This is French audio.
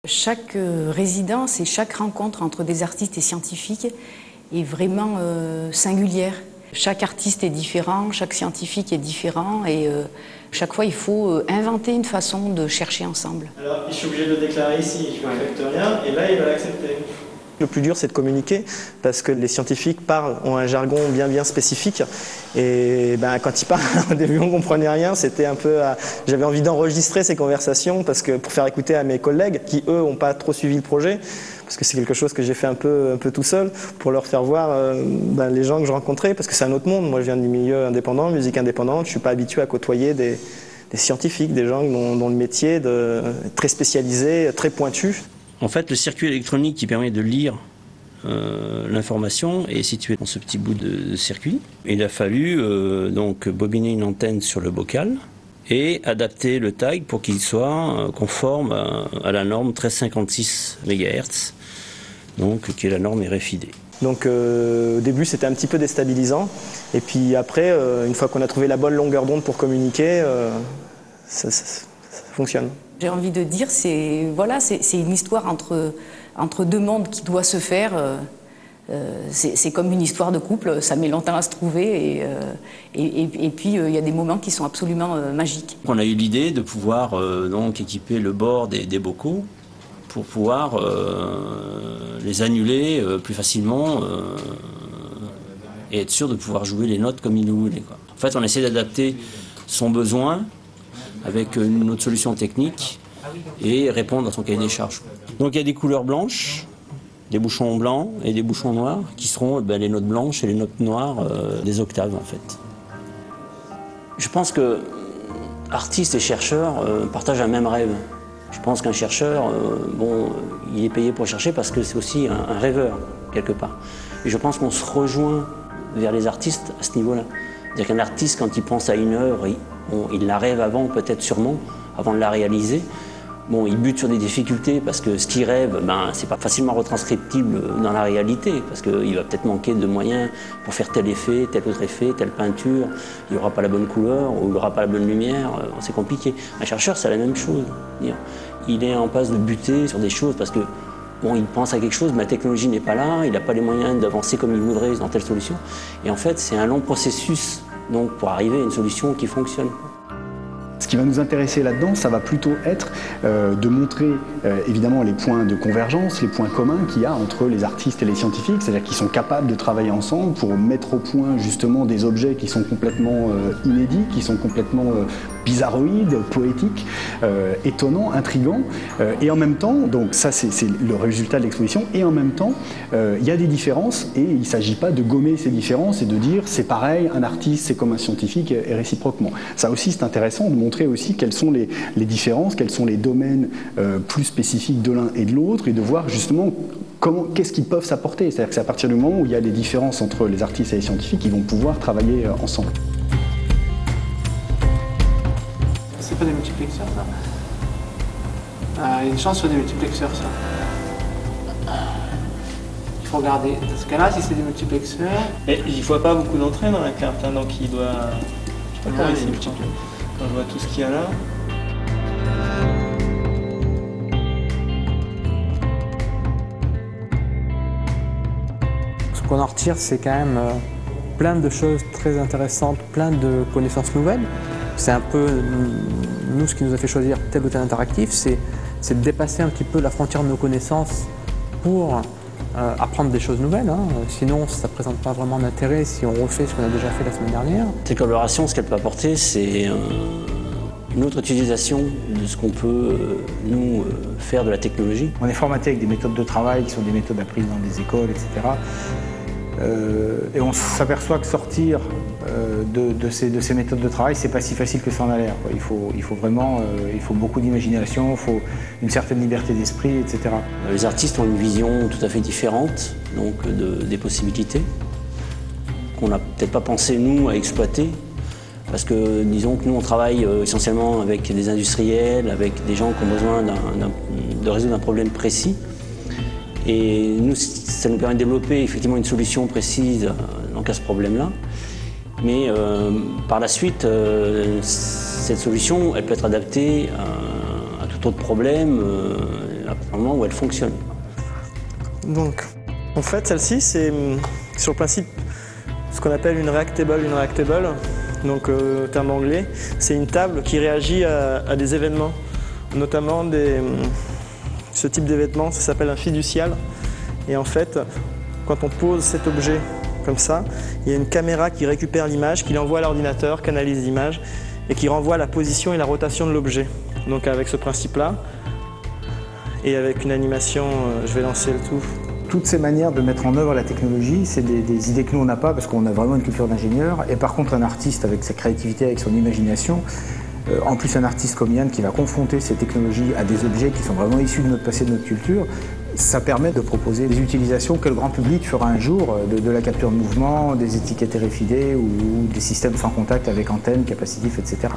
Chaque résidence et chaque rencontre entre des artistes et scientifiques est vraiment singulière. Chaque artiste est différent, chaque scientifique est différent et chaque fois il faut inventer une façon de chercher ensemble. Alors je suis obligé de le déclarer ici, je n'accepte rien et là il va l'accepter. Le plus dur, c'est de communiquer parce que les scientifiques ont un jargon bien spécifique et quand ils parlent, au début on ne comprenait rien, c'était un peu... J'avais envie d'enregistrer ces conversations parce que, pour faire écouter à mes collègues qui, eux, n'ont pas trop suivi le projet, parce que c'est quelque chose que j'ai fait un peu tout seul, pour leur faire voir les gens que je rencontrais, parce que c'est un autre monde. Moi, je viens du milieu indépendant, musique indépendante, je ne suis pas habitué à côtoyer des scientifiques, des gens dont le métier est très spécialisé, très pointu. En fait, le circuit électronique qui permet de lire l'information est situé dans ce petit bout de circuit. Il a fallu donc bobiner une antenne sur le bocal et adapter le tag pour qu'il soit conforme à la norme 1356 MHz, donc qui est la norme RFID. Donc au début c'était un petit peu déstabilisant et puis après une fois qu'on a trouvé la bonne longueur d'onde pour communiquer, ça fonctionne. J'ai envie de dire, c'est une histoire entre deux mondes qui doit se faire. C'est comme une histoire de couple, ça met longtemps à se trouver et puis il y a des moments qui sont absolument magiques. On a eu l'idée de pouvoir donc équiper le bord des bocaux pour pouvoir les annuler plus facilement et être sûr de pouvoir jouer les notes comme il nous voulait, quoi. En fait, on essaie d'adapter son besoin avec une autre solution technique et répondre à son cahier des charges. Donc il y a des couleurs blanches, des bouchons blancs et des bouchons noirs qui seront les notes blanches et les notes noires des octaves en fait. Je pense que artistes et chercheurs partagent un même rêve. Je pense qu'un chercheur, il est payé pour chercher parce que c'est aussi un rêveur quelque part. Et je pense qu'on se rejoint vers les artistes à ce niveau-là. C'est-à-dire qu'un artiste, quand il pense à une œuvre, il la rêve avant, peut-être sûrement, avant de la réaliser. Il bute sur des difficultés parce que ce qu'il rêve, c'est pas facilement retranscriptible dans la réalité parce qu'il va peut-être manquer de moyens pour faire tel effet, tel autre effet, telle peinture. Il n'y aura pas la bonne couleur ou il n'y aura pas la bonne lumière. C'est compliqué. Un chercheur, c'est la même chose. Il est en passe de buter sur des choses parce que il pense à quelque chose, mais la technologie n'est pas là, il n'a pas les moyens d'avancer comme il voudrait dans telle solution. Et en fait, c'est un long processus donc, pour arriver à une solution qui fonctionne. Ce qui va nous intéresser là-dedans, ça va plutôt être de montrer évidemment les points de convergence, les points communs qu'il y a entre les artistes et les scientifiques, c'est-à-dire qu'ils sont capables de travailler ensemble pour mettre au point justement des objets qui sont complètement inédits, qui sont complètement bizarroïdes, poétiques, étonnants, intrigants, et en même temps, donc ça c'est le résultat de l'exposition, et en même temps, il y a des différences et il ne s'agit pas de gommer ces différences et de dire c'est pareil, un artiste c'est comme un scientifique et réciproquement. Ça aussi c'est intéressant de montrer aussi quelles sont les différences, quels sont les domaines plus spécifiques de l'un et de l'autre et de voir justement qu'est-ce qu'ils peuvent s'apporter. C'est-à-dire que c'est à partir du moment où il y a des différences entre les artistes et les scientifiques, ils vont pouvoir travailler ensemble. C'est pas des multiplexeurs ça? Il y a une chance sur des multiplexeurs ça. Il faut regarder. Dans ce cas-là, si c'est des multiplexeurs... Et il faut pas beaucoup d'entrée dans la carte, donc il doit... Je sais pas comment il s'est multiplié. Quand je vois tout ce qu'il y a là. Ce qu'on en retire, c'est quand même plein de choses très intéressantes, plein de connaissances nouvelles. C'est un peu, nous, ce qui nous a fait choisir tel ou tel interactif, c'est de dépasser un petit peu la frontière de nos connaissances pour apprendre des choses nouvelles. Sinon, ça ne présente pas vraiment d'intérêt si on refait ce qu'on a déjà fait la semaine dernière. Cette collaboration, ce qu'elle peut apporter, c'est une autre utilisation de ce qu'on peut, nous, faire de la technologie. On est formaté avec des méthodes de travail qui sont des méthodes apprises dans des écoles, etc. Et on s'aperçoit que sortir de ces méthodes de travail, c'est pas si facile que ça en a l'air. Il faut vraiment beaucoup d'imagination, il faut une certaine liberté d'esprit, etc. Les artistes ont une vision tout à fait différente donc, des possibilités qu'on n'a peut-être pas pensé, nous, à exploiter. Parce que, disons que nous, on travaille essentiellement avec des industriels, avec des gens qui ont besoin de résoudre un problème précis. Et nous, ça nous permet de développer effectivement une solution précise donc à ce problème-là. Mais par la suite, cette solution, elle peut être adaptée à tout plutôt de problème à partir du moment où elle fonctionne. Donc, en fait, celle-ci, c'est sur le principe ce qu'on appelle une reactable. Donc, au terme anglais, c'est une table qui réagit à des événements, notamment ce type d'événement, ça s'appelle un fiducial. Et en fait, quand on pose cet objet comme ça, il y a une caméra qui récupère l'image, qui l'envoie à l'ordinateur, qui analyse l'image et qui renvoie la position et la rotation de l'objet. Donc avec ce principe-là, et avec une animation, je vais lancer le tout. Toutes ces manières de mettre en œuvre la technologie, c'est des idées que nous on n'a pas parce qu'on a vraiment une culture d'ingénieur. Et par contre un artiste avec sa créativité, avec son imagination, en plus un artiste comme Yann qui va confronter ces technologies à des objets qui sont vraiment issus de notre passé, de notre culture, ça permet de proposer des utilisations que le grand public fera un jour, de la capture de mouvement, des étiquettes RFID ou des systèmes sans contact avec antenne, capacitif, etc.